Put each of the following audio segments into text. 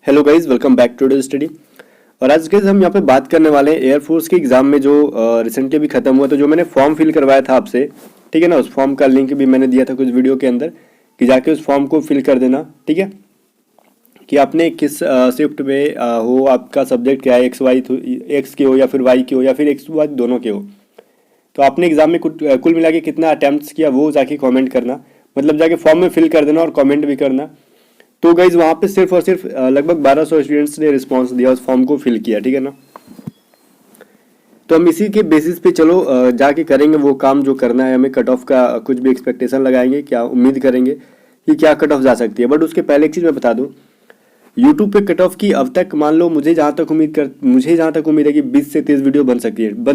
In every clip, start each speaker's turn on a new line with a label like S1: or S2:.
S1: Hello guys, welcome back to today study. और आज guys हम यहाँ पे बात करने वाले हैं एयरफोर्स के एग्जाम में जो रिसेंटली भी खत्म हुआ, तो जो मैंने फॉर्म फिल करवाया था आपसे, ठीक है ना। उस फॉर्म का लिंक भी मैंने दिया था कुछ वीडियो के अंदर कि जाके उस फॉर्म को फिल कर देना, ठीक है। कि आपने किस शिफ्ट में हो, आपका सब्जेक्ट क्या है, एक्स के हो या फिर वाई के हो या फिर एक्स वाई दोनों के हो। तो आपने एग्जाम में कुल मिला के कितना अटेम्प्ट किया वो जाके कमेंट करना, मतलब जाके फॉर्म में फिल कर देना और कमेंट भी करना। तो गाइज वहाँ पे सिर्फ और सिर्फ लगभग 1200 स्टूडेंट्स ने रिस्पांस दिया, उस फॉर्म को फिल किया, ठीक है ना। तो हम इसी के बेसिस पे चलो जाके करेंगे वो काम जो करना है हमें। कट ऑफ का कुछ भी एक्सपेक्टेशन लगाएंगे, क्या उम्मीद करेंगे कि क्या कट ऑफ जा सकती है। बट उसके पहले एक चीज़ मैं बता दूं, यूट्यूब पे कट ऑफ की अब तक मान लो मुझे जहाँ तक उम्मीद है कि 20 से 30 वीडियो बन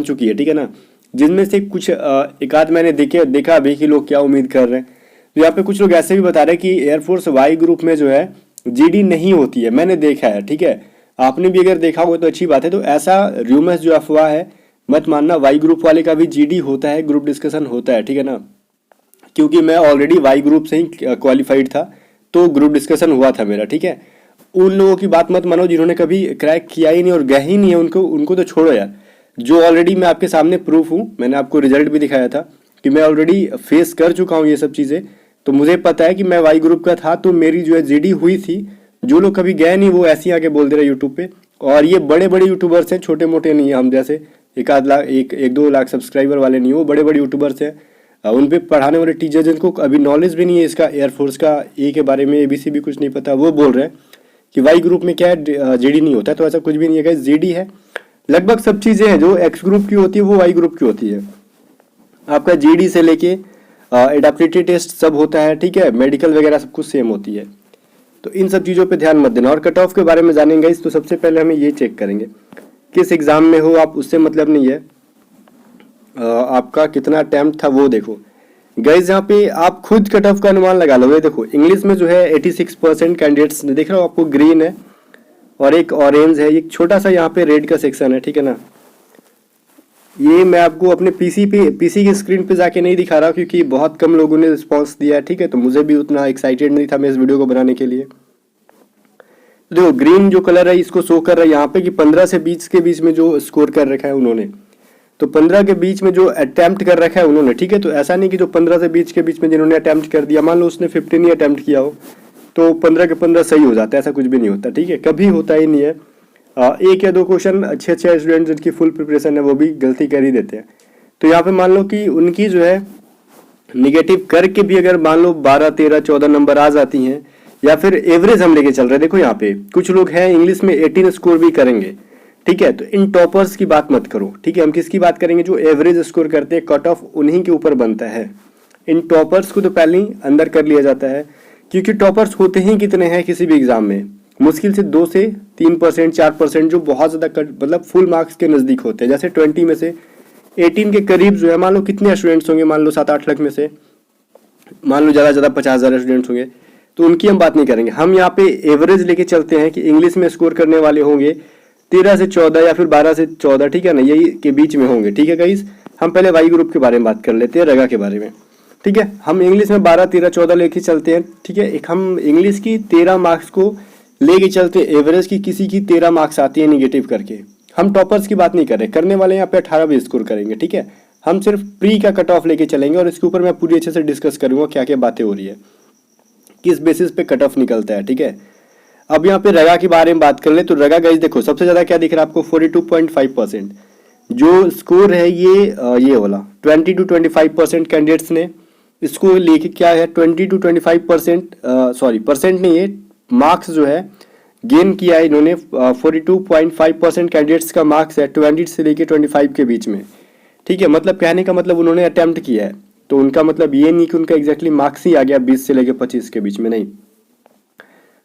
S1: चुकी है, ठीक है ना। जिनमें से कुछ एक आध मैंने देखा अभी कि लोग क्या उम्मीद कर रहे हैं। तो यहाँ पे कुछ लोग ऐसे भी बता रहे हैं कि एयरफोर्स वाई ग्रुप में जो है जीडी नहीं होती है, मैंने देखा है, ठीक है। आपने भी अगर देखा होगा तो अच्छी बात है। तो ऐसा र्यूमर्स जो अफवाह है मत मानना, वाई ग्रुप वाले का भी जीडी होता है, ग्रुप डिस्कशन होता है, ठीक है ना। क्योंकि मैं ऑलरेडी वाई ग्रुप से ही क्वालिफाइड था, तो ग्रुप डिस्कशन हुआ था मेरा, ठीक है। उन लोगों की बात मत मानो जिन्होंने कभी क्रैक किया ही नहीं और गए ही नहीं है, उनको तो छोड़ो यार। जो ऑलरेडी मैं आपके सामने प्रूफ हूँ, मैंने आपको रिजल्ट भी दिखाया था कि मैं ऑलरेडी फेस कर चुका हूँ ये सब चीज़ें। तो मुझे पता है कि मैं वाई ग्रुप का था, तो मेरी जो है जीडी हुई थी। जो लोग कभी गए नहीं वो ऐसे ही आके बोल दे रहे यूट्यूब पे। और ये बड़े बड़े यूट्यूबर्स हैं, छोटे मोटे नहीं है हम जैसे एक आध लाख एक दो लाख सब्सक्राइबर वाले नहीं, वो बड़े बड़े यूट्यूबर्स हैं। उन पे पढ़ाने वाले टीचर जिनको अभी नॉलेज भी नहीं है इसका, एयरफोर्स का ए के बारे में एबीसी भी कुछ नहीं पता, वो बोल रहे हैं कि वाई ग्रुप में क्या है, जीडी नहीं होता है। तो ऐसा कुछ भी नहीं है, जीडी है। लगभग सब चीज़ें हैं जो एक्स ग्रुप की होती है वो वाई ग्रुप की होती है। आपका जीडी से लेके एडेप्टिबिलिटी टेस्ट सब होता है, ठीक है। मेडिकल वगैरह सब कुछ सेम होती है। तो इन सब चीज़ों पे ध्यान मत देना। और कट ऑफ के बारे में जानेंगे इस, तो सबसे पहले हमें ये चेक करेंगे किस एग्ज़ाम में हो आप, उससे मतलब नहीं है। आपका कितना अटैम्प्ट था वो देखो गाइज। यहाँ पे आप खुद कट ऑफ का अनुमान लगा लो। ये देखो इंग्लिश में जो है 86% कैंडिडेट्स देख रहे हो आपको, ग्रीन है और एक ऑरेंज है, एक छोटा सा यहाँ पे रेड का सेक्शन है, ठीक है ना। ये मैं आपको अपने पीसी की स्क्रीन पे जाके नहीं दिखा रहा क्योंकि बहुत कम लोगों ने रिस्पांस दिया है, ठीक है। तो मुझे भी उतना एक्साइटेड नहीं था मैं इस वीडियो को बनाने के लिए। तो देखो ग्रीन जो कलर है इसको शो कर रहा है यहाँ पे कि 15 से 20 के बीच में जो स्कोर कर रखा है उन्होंने, तो 15 के बीच में जो अटेम्प्ट कर रखा है उन्होंने, ठीक है। तो ऐसा नहीं कि जो 15 से 20 के बीच में जिन्होंने अटेम्प्ट कर दिया, मान लो उसने 15 ही अटेम्प्ट किया हो तो 15 के 15 सही हो जाता है, ऐसा कुछ भी नहीं होता, ठीक है। कभी होता ही नहीं है। एक या दो क्वेश्चन अच्छे अच्छे स्टूडेंट जिनकी फुल प्रिपरेशन है वो भी गलती कर ही देते हैं। तो यहाँ पे मान लो कि उनकी जो है निगेटिव करके भी अगर मान लो 12 13 14 नंबर आ जाती हैं, या फिर एवरेज हम लेके चल रहे हैं। देखो यहाँ पे कुछ लोग हैं इंग्लिश में 18 स्कोर भी करेंगे, ठीक है। तो इन टॉपर्स की बात मत करो, ठीक है। हम किसकी बात करेंगे, जो एवरेज स्कोर करते हैं, कट ऑफ उन्हीं के ऊपर बनता है। इन टॉपर्स को तो पहले ही अंदर कर लिया जाता है, क्योंकि टॉपर्स होते ही कितने हैं किसी भी एग्जाम में, मुश्किल से 2 से 3%, 4% जो बहुत ज़्यादा मतलब फुल मार्क्स के नज़दीक होते हैं। जैसे 20 में से 18 के करीब जो है, मान लो कितने स्टूडेंट्स होंगे, मान लो 7-8 लाख में से मान लो ज़्यादा 50,000 स्टूडेंट्स होंगे, तो उनकी हम बात नहीं करेंगे। हम यहाँ पे एवरेज लेके चलते हैं कि इंग्लिश में स्कोर करने वाले होंगे 13 से 14 या फिर 12 से 14, ठीक है ना, यही के बीच में होंगे, ठीक है गाइस। हम पहले वाई ग्रुप के बारे में बात कर लेते हैं, रगा के बारे में, ठीक है। हम इंग्लिश में 12 13 14 लेके चलते हैं, ठीक है। एक हम इंग्लिश की 13 मार्क्स को लेके चलते हैं एवरेज की, किसी की 13 मार्क्स आती है निगेटिव करके। हम टॉपर्स की बात नहीं कर रहे, करने वाले यहाँ पे 18 भी स्कोर करेंगे, ठीक है। हम सिर्फ प्री का कट ऑफ लेके चलेंगे और इसके ऊपर मैं पूरी अच्छे से डिस्कस करूंगा क्या क्या बातें हो रही है, किस बेसिस पे कट ऑफ निकलता है, ठीक है। अब यहाँ पे रगा के बारे में बात कर ले तो रगा गाइस देखो सबसे ज़्यादा क्या दिख रहा है आपको, 42.5% जो स्कोर है ये वाला। 20 to 25% कैंडिडेट्स ने इसको लेके क्या है 20 to 25%, सॉरी परसेंट नहीं है, मार्क्स जो है गेन किया है इन्होंने। 42.5% कैंडिडेट्स का मार्क्स है 20 से लेके 25 के बीच में, ठीक है। मतलब कहने का मतलब उन्होंने अटेम्प्ट किया है, तो उनका मतलब ये नहीं कि उनका एग्जैक्टली मार्क्स ही आ गया 20 से लेके 25 के बीच में, नहीं।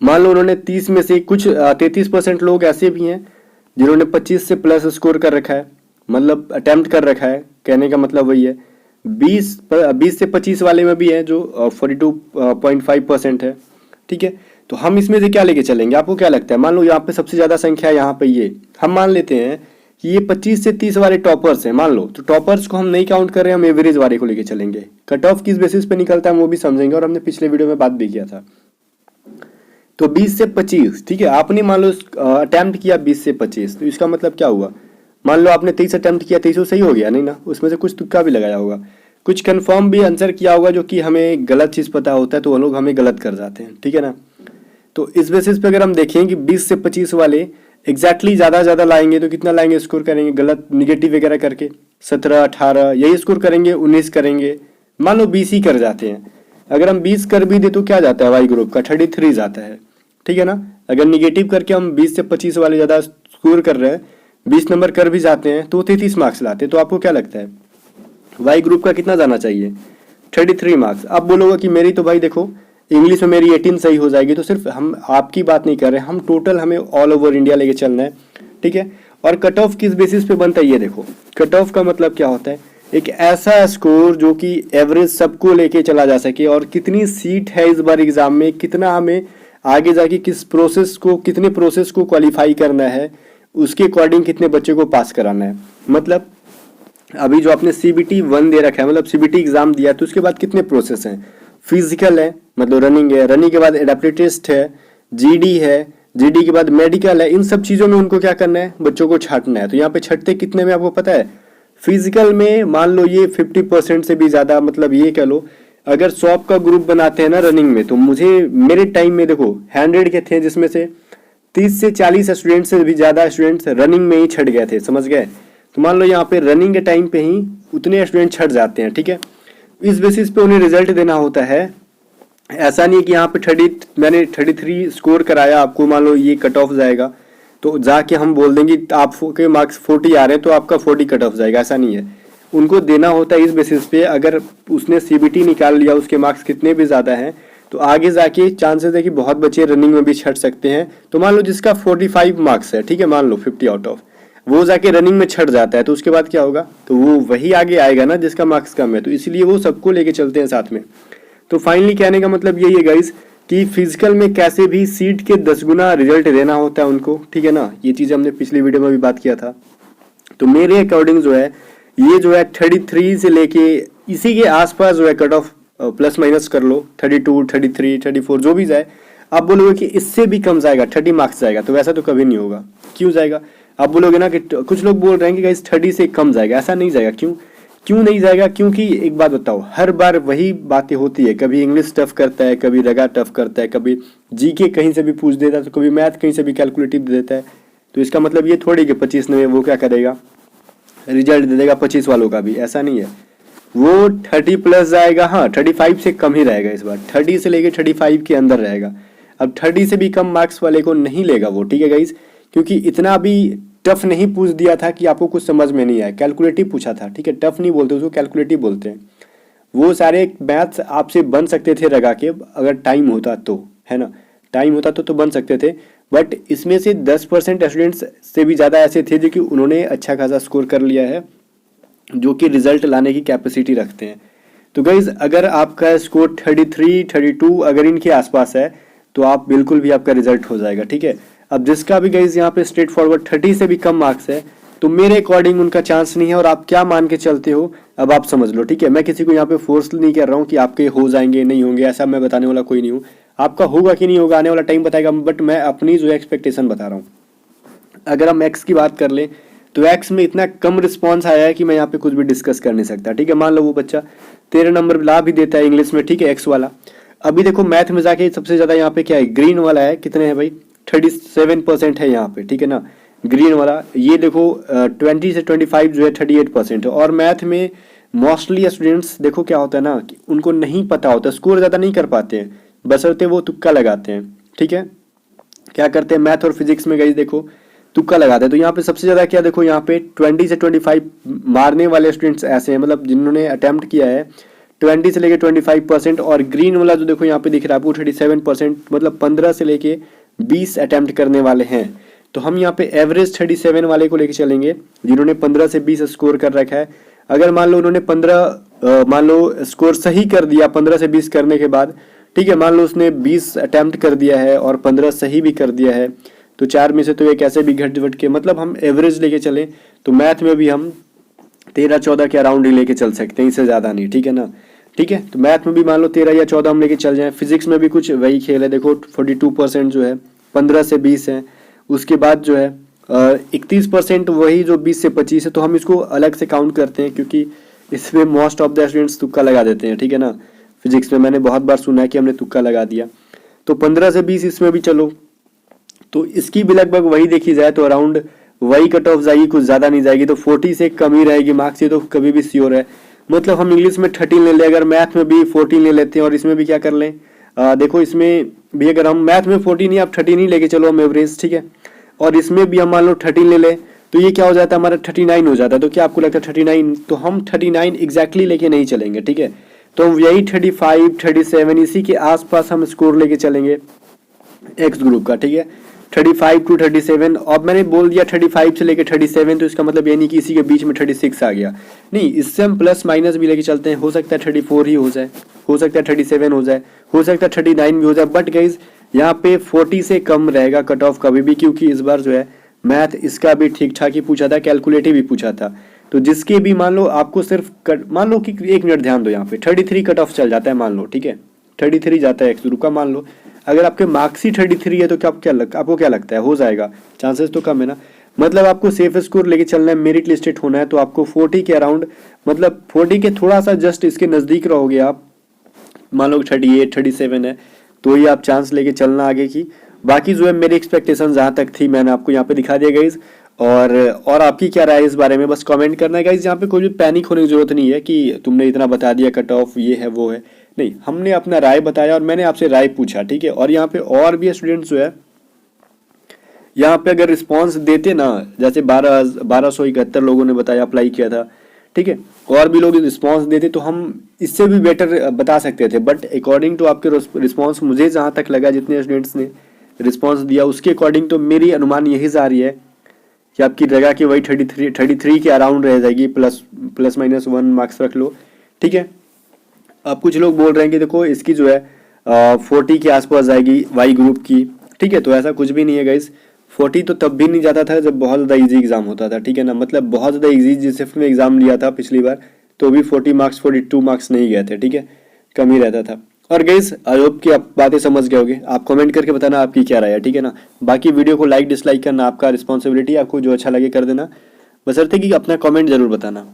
S1: मान लो उन्होंने 30 में से कुछ 33% लोग ऐसे भी हैं जिन्होंने 25 से प्लस स्कोर कर रखा है, मतलब अटेम्प्ट कर रखा है, कहने का मतलब वही है। 20 से 25 वाले में भी है जो 42.5% है, ठीक है। तो हम इसमें से क्या लेके चलेंगे, आपको क्या लगता है। मान लो यहाँ पे सबसे ज़्यादा संख्या यहाँ पे ये, हम मान लेते हैं कि ये 25 से 30 वाले टॉपर्स हैं, मान लो। तो टॉपर्स को हम नहीं काउंट कर रहे हैं, हम एवरेज वाले को लेके चलेंगे। कट ऑफ किस बेसिस पे निकलता है वो भी समझेंगे, और हमने पिछले वीडियो में बात भी किया था। तो 20 से 25, ठीक है, आपने मान लो अटेम्प्ट किया 20 से 25, तो इसका मतलब क्या हुआ, मान लो आपने 23 अटेम्प्ट किया, 23 सही हो गया नहीं ना, उसमें से कुछ तुक्का भी लगाया होगा, कुछ कंफर्म भी आंसर किया होगा जो कि हमें गलत चीज़ पता होता है, तो वो लोग हमें गलत कर जाते हैं, ठीक है ना। तो इस बेसिस पे अगर हम देखें कि 20 से 25 वाले एग्जैक्टली ज़्यादा लाएंगे तो कितना लाएंगे, स्कोर करेंगे गलत निगेटिव वगैरह करके 17 18 यही स्कोर करेंगे, 19 करेंगे, मान लो 20 ही कर जाते हैं। अगर हम 20 कर भी दे तो क्या जाता है, वाई ग्रुप का 33 जाता है, ठीक है ना। अगर निगेटिव करके हम 20 से 25 वाले ज़्यादा स्कोर कर रहे हैं, 20 नंबर कर भी जाते हैं तो 33 मार्क्स लाते हैं। तो आपको क्या लगता है वाई ग्रुप का कितना जाना चाहिए, 33 मार्क्स। आप बोलोगे कि मेरी तो भाई देखो इंग्लिश में मेरी 18 सही हो जाएगी, तो सिर्फ हम आपकी बात नहीं कर रहे, हम टोटल हमें ऑल ओवर इंडिया लेके चलना है, ठीक है। और कट ऑफ किस बेसिस पे बनता है ये देखो, कट ऑफ का मतलब क्या होता है, एक ऐसा स्कोर जो कि एवरेज सबको लेके चला जा सके, और कितनी सीट है इस बार एग्जाम में, कितना हमें आगे जाके किस प्रोसेस को, कितने प्रोसेस को क्वालिफाई करना है, उसके अकॉर्डिंग कितने बच्चे को पास कराना है। मतलब अभी जो आपने CBT 1 दे रखा है, मतलब CBT एग्जाम दिया, तो उसके बाद कितने प्रोसेस हैं, फिजिकल है मतलब रनिंग है, रनिंग के बाद एडेप्टिव टेस्ट है, GD है, GD के बाद मेडिकल है, इन सब चीज़ों में उनको क्या करना है, बच्चों को छांटना है। तो यहाँ पे छटते कितने में आपको पता है, फिजिकल में मान लो ये 50% से भी ज़्यादा, मतलब ये कह लो अगर 100 का ग्रुप बनाते हैं ना रनिंग में, तो मुझे मेरे टाइम में देखो 100 के थे, जिसमें से 30 से 40 स्टूडेंट से भी ज़्यादा स्टूडेंट्स रनिंग में ही छट गए थे, समझ गए। तो मान लो यहाँ पे रनिंग के टाइम पे ही उतने स्टूडेंट छट जाते हैं, ठीक है। इस बेसिस पे उन्हें रिजल्ट देना होता है। ऐसा नहीं है कि यहाँ पे मैंने 33 स्कोर कराया, आपको मान लो ये कट ऑफ जाएगा तो जाके हम बोल देंगे आपके मार्क्स 40 आ रहे हैं तो आपका 40 कट ऑफ जाएगा, ऐसा नहीं है। उनको देना होता है इस बेसिस पे, अगर उसने CBT निकाल लिया, उसके मार्क्स कितने भी ज़्यादा हैं, तो आगे जाके चांसेस है कि बहुत बच्चे रनिंग में भी छट सकते हैं। तो मान लो जिसका 45 मार्क्स है, ठीक है, मान लो 50 आउट ऑफ, वो जाके रनिंग में छट जाता है, तो उसके बाद क्या होगा, तो वो वही आगे आएगा ना जिसका मार्क्स कम है, तो इसलिए वो सबको लेके चलते हैं साथ में। तो फाइनली कहने का मतलब यही है गाइस कि फिजिकल में कैसे भी सीट के 10 गुना रिजल्ट देना होता है उनको, ठीक है ना। ये चीज़ हमने पिछली वीडियो में भी बात किया था। तो मेरे अकॉर्डिंग जो है ये जो है 33 से लेके इसी के आसपास जो है कट ऑफ प्लस माइनस कर लो, 32 33 34 जो भी जाए। आप बोलोगे कि इससे भी कम जाएगा, 30 मार्क्स जाएगा, तो वैसा तो कभी नहीं होगा। क्यों जाएगा, आप बोलोगे ना कि कुछ लोग बोल रहे हैं कि गाइस 30 से कम जाएगा, ऐसा नहीं जाएगा। क्यों नहीं जाएगा, क्योंकि एक बात बताओ, हर बार वही बातें होती है, कभी इंग्लिश टफ करता है, कभी रगा टफ करता है, कभी GK कहीं से भी पूछ देता है, तो कभी मैथ कहीं से भी कैलकुलेटिव दे देता है। तो इसका मतलब ये थोड़ी कि 25 में वो क्या करेगा, रिजल्ट दे देगा 25 वालों का भी, ऐसा नहीं है। वो 30 प्लस जाएगा, हाँ 35 से कम ही रहेगा इस बार, 30 से लेके 35 के अंदर रहेगा। अब 30 से भी कम मार्क्स वाले को नहीं लेगा वो, ठीक है गाइस, क्योंकि इतना भी टफ नहीं पूछ दिया था कि आपको कुछ समझ में नहीं आया, कैलकुलेटिव पूछा था, ठीक है। टफ नहीं बोलते उसको, कैलकुलेटिव बोलते हैं। वो सारे मैथ्स आपसे बन सकते थे रगा के, अगर टाइम होता तो, है ना, टाइम होता तो बन सकते थे। बट इसमें से 10% स्टूडेंट्स से भी ज़्यादा ऐसे थे जो कि उन्होंने अच्छा खासा स्कोर कर लिया है, जो कि रिजल्ट लाने की कैपेसिटी रखते हैं। तो गाइज अगर आपका स्कोर 33 32 अगर इनके आसपास है तो आप बिल्कुल भी आपका रिजल्ट हो जाएगा, ठीक है। अब जिसका भी गाइज यहाँ पे स्ट्रेट फॉरवर्ड 30 से भी कम मार्क्स है, तो मेरे अकॉर्डिंग उनका चांस नहीं है। और आप क्या मान के चलते हो अब आप समझ लो, ठीक है। मैं किसी को यहाँ पे फोर्स नहीं कर रहा हूँ कि आपके हो जाएंगे नहीं होंगे, ऐसा मैं बताने वाला कोई नहीं हूँ। आपका होगा कि नहीं होगा आने वाला टाइम बताएगा, बट मैं अपनी जो एक्सपेक्टेशन बता रहा हूँ। अगर हम एक्स की बात कर लें तो एक्स में इतना कम रिस्पॉन्स आया है कि मैं यहाँ पे कुछ भी डिस्कस कर नहीं सकता, ठीक है। मान लो वो बच्चा 13 नंबर ला भी देता है इंग्लिश में, ठीक है, एक्स वाला। अभी देखो मैथ में जाके सबसे ज़्यादा यहाँ पे क्या है, ग्रीन वाला है, कितने हैं भाई, 37% है यहाँ पे, ठीक है ना, ग्रीन वाला। ये देखो 20 से 25 जो है 38% है। और मैथ में मोस्टली स्टूडेंट्स देखो क्या होता है ना कि उनको नहीं पता होता, स्कोर ज़्यादा नहीं कर पाते हैं, बशर्ते वो तुक्का लगाते हैं, ठीक है। क्या करते हैं मैथ और फिजिक्स में गई देखो तुक्का लगाते हैं। तो यहाँ पे सबसे ज़्यादा क्या देखो, यहाँ पे 20 से 25 मारने वाले स्टूडेंट्स ऐसे हैं, मतलब जिन्होंने अटेम्प्ट किया है 20 से लेके 25%। और ग्रीन वाला जो देखो यहाँ पे दिख रहा है आपको 37%, मतलब 15 से लेके 20 अटेम्प्ट करने वाले हैं। तो हम यहाँ पे एवरेज 37 वाले को लेके चलेंगे जिन्होंने 15 से 20 स्कोर कर रखा है। अगर मान लो उन्होंने 15 मान लो स्कोर सही कर दिया 15 से 20 करने के बाद, ठीक है, मान लो उसने 20 अटेम्प्ट कर दिया है और 15 सही भी कर दिया है, तो 4 में से तो एक ऐसे भी घट के, मतलब हम एवरेज लेके चलें तो मैथ में भी हम 13-14 के अराउंड ही लेके चल सकते हैं, इससे ज़्यादा नहीं, ठीक है ना। ठीक है। तो मैथ में भी मान लो 13 या 14 हम लेके चल जाएं, फिजिक्स में भी कुछ वही खेल है, देखो 42% जो है 15 से 20 है, उसके बाद जो है 31% वही जो 20 से 25 है, तो हम इसको अलग से काउंट करते हैं क्योंकि इसमें मोस्ट ऑफ द स्टूडेंट्स तुक्का लगा देते हैं, ठीक है ना। फिजिक्स में मैंने बहुत बार सुना है कि हमने तुक्का लगा दिया, तो 15 से 20 इसमें भी चलो, तो इसकी भी लगभग वही देखी जाए तो अराउंड वही कट ऑफ जाएगी, कुछ ज़्यादा नहीं जाएगी, तो 40 से कम ही रहेगी मार्क्स, ये तो कभी भी श्योर है। मतलब हम इंग्लिश में 13 ले लें, अगर मैथ में भी 14 ले लेते हैं और इसमें भी क्या कर लें, देखो इसमें भी अगर हम मैथ में 14 नहीं, आप 13 ही लेके चलो हम एवरेज, ठीक है, और इसमें भी हम मान लो 13 ले लें, तो ये क्या हो जाता है हमारा 39 हो जाता है। तो क्या आपको लगता है 39? तो हम 39 एग्जैक्टली लेके नहीं चलेंगे, ठीक है, तो हम यही 35 37 इसी के आसपास हम स्कोर लेके चलेंगे एक्स ग्रुप का, ठीक है, 35 to 37। अब मैंने बोल दिया 35 से लेके 37, तो इसका मतलब ये नहीं कि इसी के बीच में 36 आ गया, नहीं, इससे हम प्लस माइनस भी लेके चलते हैं, हो सकता है 34 ही हो जाए, हो सकता है 37 हो जाए, हो सकता है 39 भी हो जाए, बट गाइज यहाँ पे 40 से कम रहेगा कट ऑफ कभी भी, क्योंकि इस बार जो है मैथ इसका भी ठीक ठाक ही पूछा था, कैलकुलेटिव भी पूछा था, तो जिसके भी मान लो आपको सिर्फ मान लो कि 1 मिनट ध्यान दो, यहाँ पे 33 कट ऑफ चल जाता है मान लो, ठीक है, 33 जाता है एक्स ग्रुप का मान लो, अगर आपके मार्क्स ही 33 है तो आपको क्या लगता है हो जाएगा? चांसेस तो कम है ना। मतलब आपको सेफ स्कोर लेके चलना है, मेरिट लिस्टेड होना है, तो आपको 40 के अराउंड, मतलब 40 के थोड़ा सा जस्ट इसके नज़दीक रहोगे आप, मान लो 38 37 है, तो ही आप चांस लेके चलना आगे की। बाकी जो है मेरी एक्सपेक्टेशन जहाँ तक थी मैंने आपको यहाँ पे दिखा दिया गाइज, और आपकी क्या राय है इस बारे में बस कमेंट करना है गाइज। यहाँ पे कोई भी पैनिक होने की जरूरत नहीं है कि तुमने इतना बता दिया कट ऑफ ये है वो है, नहीं, हमने अपना राय बताया और मैंने आपसे राय पूछा, ठीक है। और यहाँ पे और भी स्टूडेंट्स जो है यहाँ पे अगर रिस्पांस देते ना, जैसे 1271 लोगों ने बताया अप्लाई किया था, ठीक है, और भी लोग रिस्पांस देते तो हम इससे भी बेटर बता सकते थे, बट अकॉर्डिंग टू आपके रिस्पांस मुझे जहाँ तक लगा जितने स्टूडेंट्स ने रिस्पांस दिया उसके अकॉर्डिंग तो मेरी अनुमान यही जा रही है कि आपकी जगह की वही 33 के अराउंड रह जाएगी, प्लस माइनस 1 मार्क्स रख लो, ठीक है। अब कुछ लोग बोल रहे हैं कि देखो इसकी जो है 40 के आसपास जाएगी वाई ग्रुप की, ठीक है, तो ऐसा कुछ भी नहीं है गाइस, 40 तो तब भी नहीं जाता था जब बहुत ज़्यादा इजी एग्जाम होता था, ठीक है ना, मतलब बहुत ज़्यादा इजी जिस शिफ्ट में एग्जाम लिया था पिछली बार तो भी 40 मार्क्स 42 मार्क्स नहीं गए थे, ठीक है, कम ही रहता था। और गाइस आई होप कि आप बातें समझ गए होगे, आप कमेंट करके बताना आपकी क्या राय है, ठीक है ना। बाकी वीडियो को लाइक डिसलाइक करना आपका रिस्पॉन्सिबिलिटी, आपको जो अच्छा लगे कर देना, बशर्ते कि अपना कमेंट जरूर बताना।